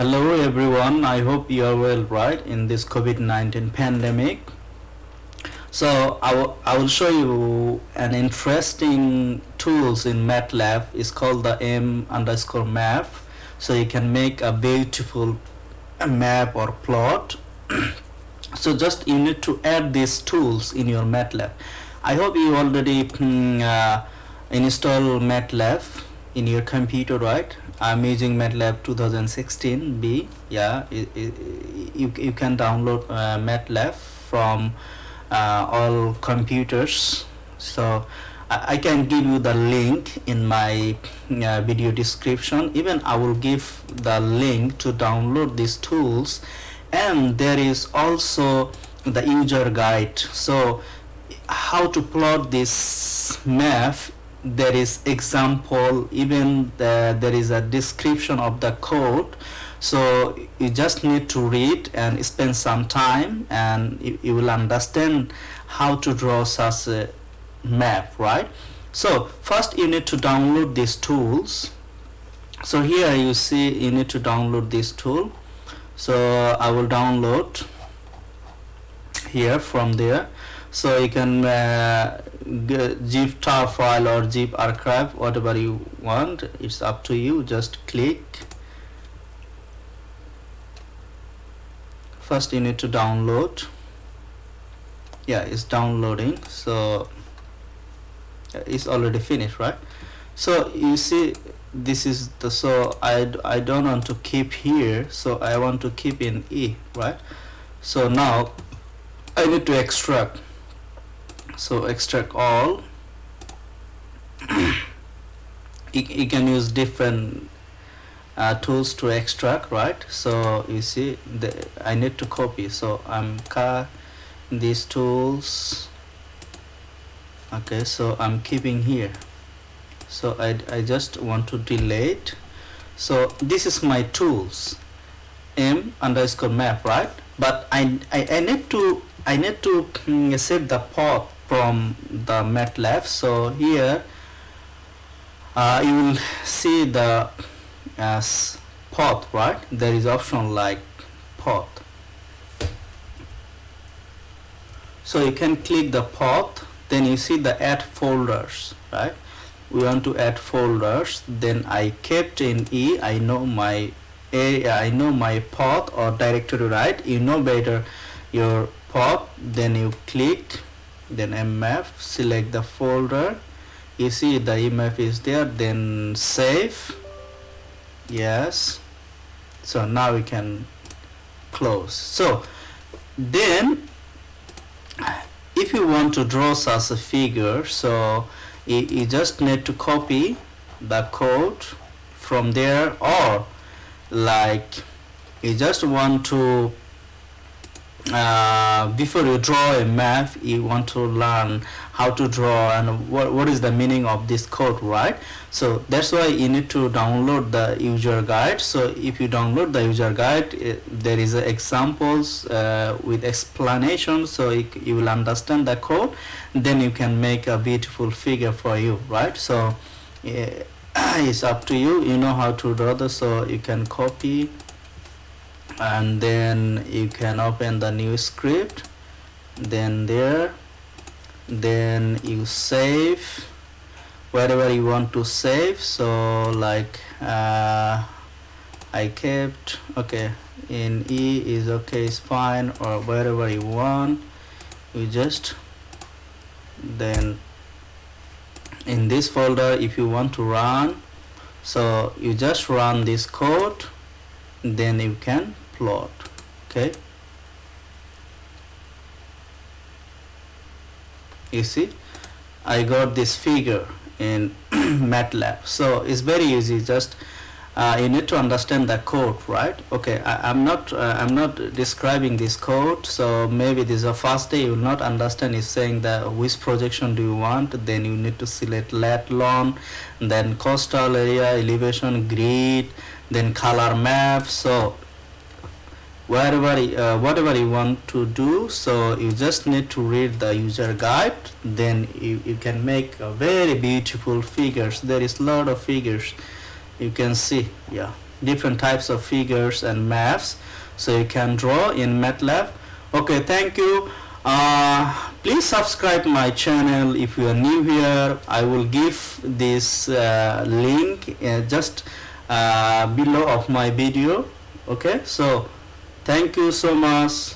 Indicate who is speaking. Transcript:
Speaker 1: Hello everyone, I hope you are well, right, in this COVID-19 pandemic. So I will show you an interesting tools in Matlab. It's called the m_map. So you can make a beautiful map or plot. So just you need to add these tools in your Matlab. I hope you already install Matlab in your computer, right? I'm using Matlab 2016B. Yeah, you can download Matlab from all computers. So I can give you the link in my video description. Even I will give the link to download these tools, and there is also the user guide. So how to plot this map, there is example, even there is a description of the code. So you just need to read and spend some time, and you will understand how to draw such a map, right? So first you need to download these tools. So here you see you need to download this tool. So I will download here from there. So you can zip tar file or zip archive, whatever you want, it's up to you. Just click. First you need to download. Yeah, it's downloading. So it's already finished, right? So you see this is the, so I don't want to keep here, so I want to keep in E, right? So now I need to extract. So extract all. You can use different tools to extract, right? So you see I need to copy, so I'm these tools. Okay, so I'm keeping here. So I just want to delete. So this is my tools, m_map, right? But I need to set the path from the Matlab. So here you will see the path, right? There is option like path. So you can click the path, then you see the add folders, right? We want to add folders. Then I kept in E. I know my area, I know my path or directory, right? You know better your path. Then you click, then mmap, select the folder. You see the emap is there, then save. Yes. So now we can close. So then if you want to draw such a figure, so you just need to copy the code from there, or like you just want to before you draw a map, you want to learn how to draw and what is the meaning of this code, right? So that's why you need to download the user guide. So if you download the user guide, there is examples with explanations, so you will understand the code. Then you can make a beautiful figure for you, right? So it's up to you. You know how to draw this, so you can copy, and then you can open the new script, then there, then you save wherever you want to save. So like I kept, okay, in E is okay, it's fine, or wherever you want, you just, then in this folder, if you want to run, so you just run this code, then you can plot. Okay, you see I got this figure in Matlab. So it's very easy. Just you need to understand the code, right? Okay, I'm not describing this code, so maybe this is the first day you will not understand. It's saying that which projection do you want, then you need to select lat long, then coastal area, elevation, grid, then color map. So whatever you want to do, so you just need to read the user guide, then you can make a very beautiful figures. There is a lot of figures you can see. Yeah. different types of figures and maps, so you can draw in Matlab. Okay, thank you. Please subscribe my channel if you are new here. I will give this link just below of my video. Okay, so thank you so much.